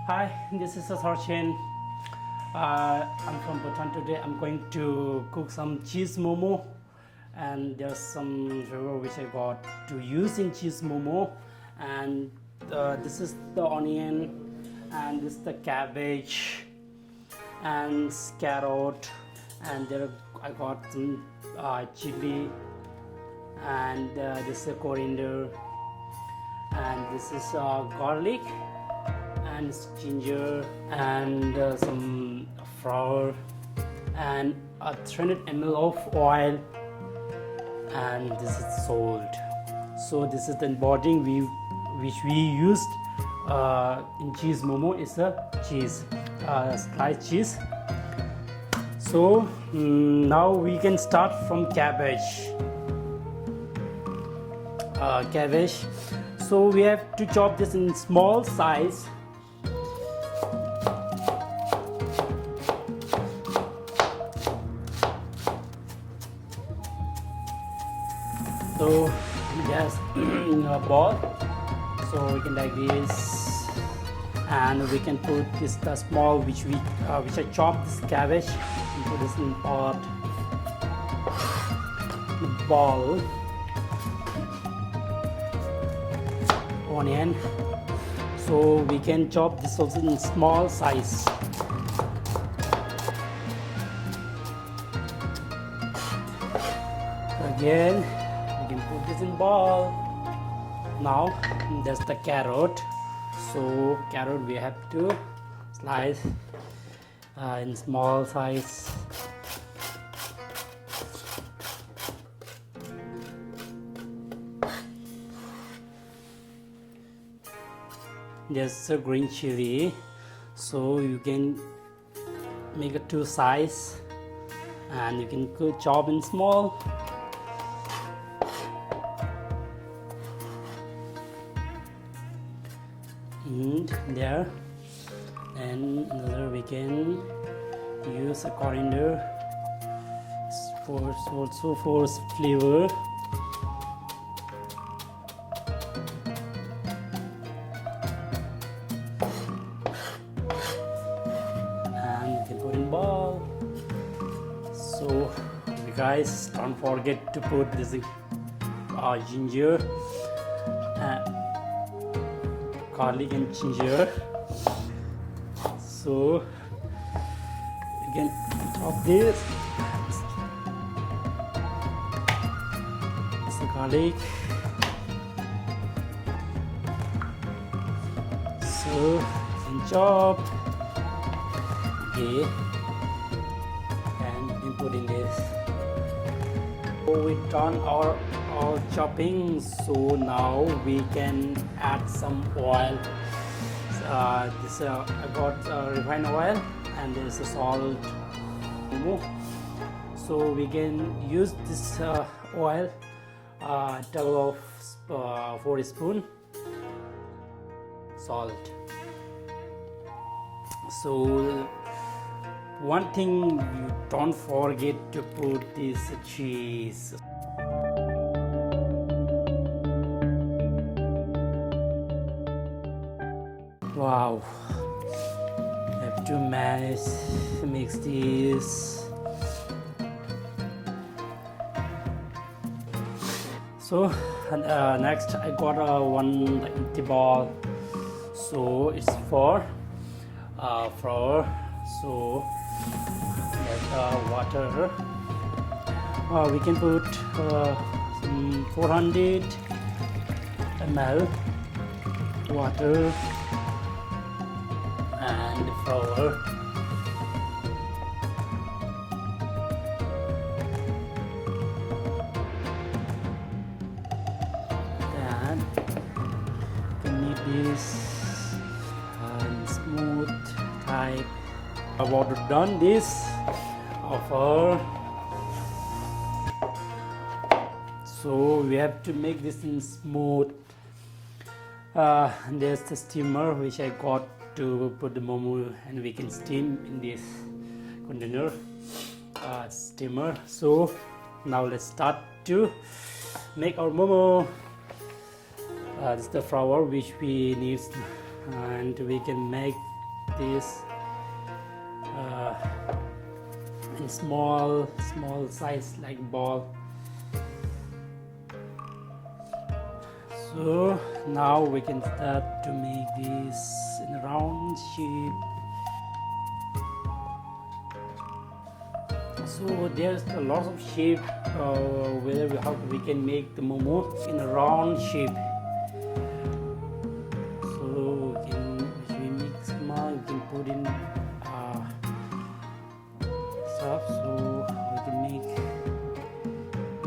Hi, this is Sachin. I'm from Bhutan today. I'm going to cook some cheese momo, and there's some flavor which I got to use in cheese momo. And this is the onion, and this is the cabbage, and carrot, and there I got some chili, and this is corriander, and this is garlic, and ginger, and some flour, and a 300 ml of oil, and this is salt. So this is the body which we used in cheese momo is a cheese, sliced cheese. So now we can start from cabbage. So we have to chop this in small size. So just a ball, so we can like this, and we can put this the small which I chopped this cabbage and put this in pot, the ball, onion. So we can chop this also in small size. Again, we can put this in ball. Now there's the carrot. So carrot we have to slice in small size. There's a green chili, so you can make it two size, and you can chop in small. And there, and another we can use a coriander also for flavor. And you can put in ball. So you guys don't forget to put this ginger, garlic and ginger. So you can chop this. It's the garlic. So you can chop. Okay. And you can put in this. So we done our chopping, so now we can add some oil. I got refined oil, and there is a salt. So we can use this oil, double of 4 spoon salt. So one thing you don't forget to put this cheese. Wow, have to mix this. So next I got one empty bowl. So it's for flour. So there's water. We can put some 400 ml water and flour. Then you can knead this and smooth type. I've already done this offer. So we have to make this in smooth. There's the steamer which I got to put the momo, and we can steam in this container steamer. So now let's start to make our momo. This is the flour which we need, and we can make this in small size like ball. So now we can start to make this in a round shape. So there's a lot of shape where we can make the momo in a round shape. So if we mix more, you can put in stuff, so we can make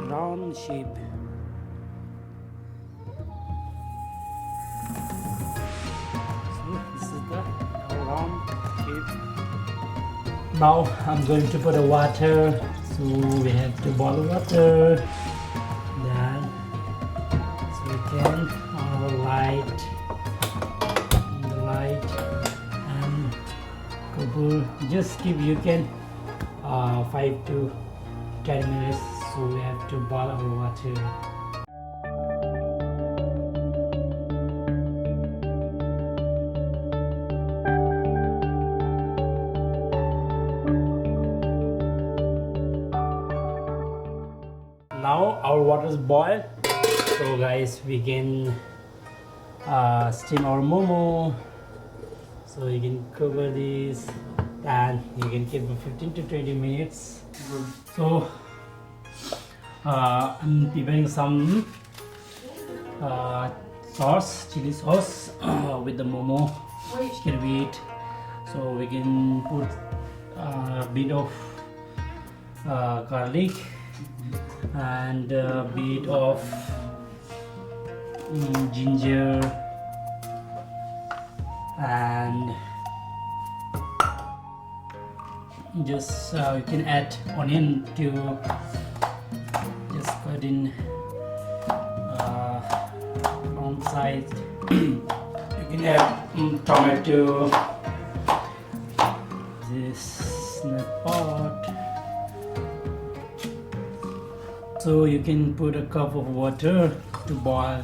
round shape. So this is the round shape. Now I'm going to put a water, so we have to boil water. Then so we can light and cover. Just keep, you can 5 to 10 minutes. So we have to boil our water. Now our water is boiled, so guys, we can steam our momo. So you can cover this and you can keep it 15 to 20 minutes. So I'm preparing some sauce, chili sauce with the momo chicken wheat. So we can put a bit of garlic and a bit of ginger and just you can add onion to just cut in on side. You can add tomato, this in a pot. So you can put a cup of water to boil.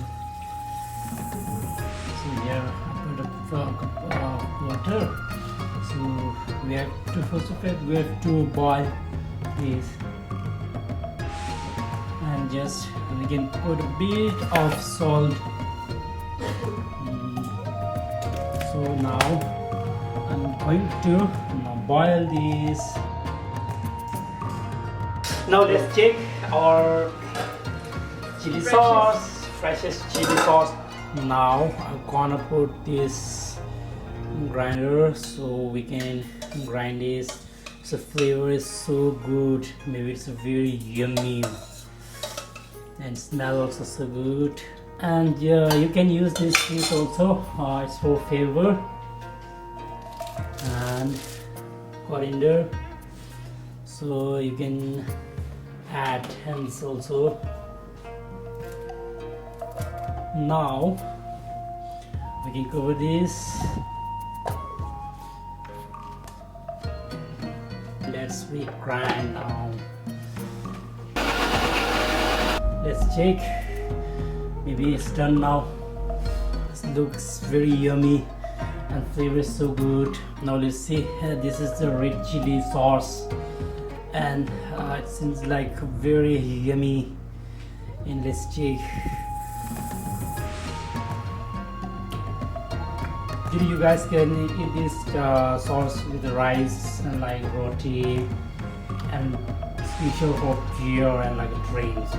So here I put a cup of water. So we have to, first of all, we have to boil this, and just we can put a bit of salt. So now I'm going to boil this. Now let's check our chili sauce, freshest chili sauce. Now I'm gonna put this grinder so we can grind this. So flavor is so good, maybe it's very yummy and smell also so good. And you can use this cheese also, it's for flavor. And coriander, so you can add hands also. Now we can cover this. Let's grind now. Let's check. Maybe it's done now. This looks very yummy and flavor is so good. Now let's see. This is the red chili sauce, and it seems like very yummy. And let's check. You guys can eat this sauce with the rice and like roti, and special for beer and like drinks.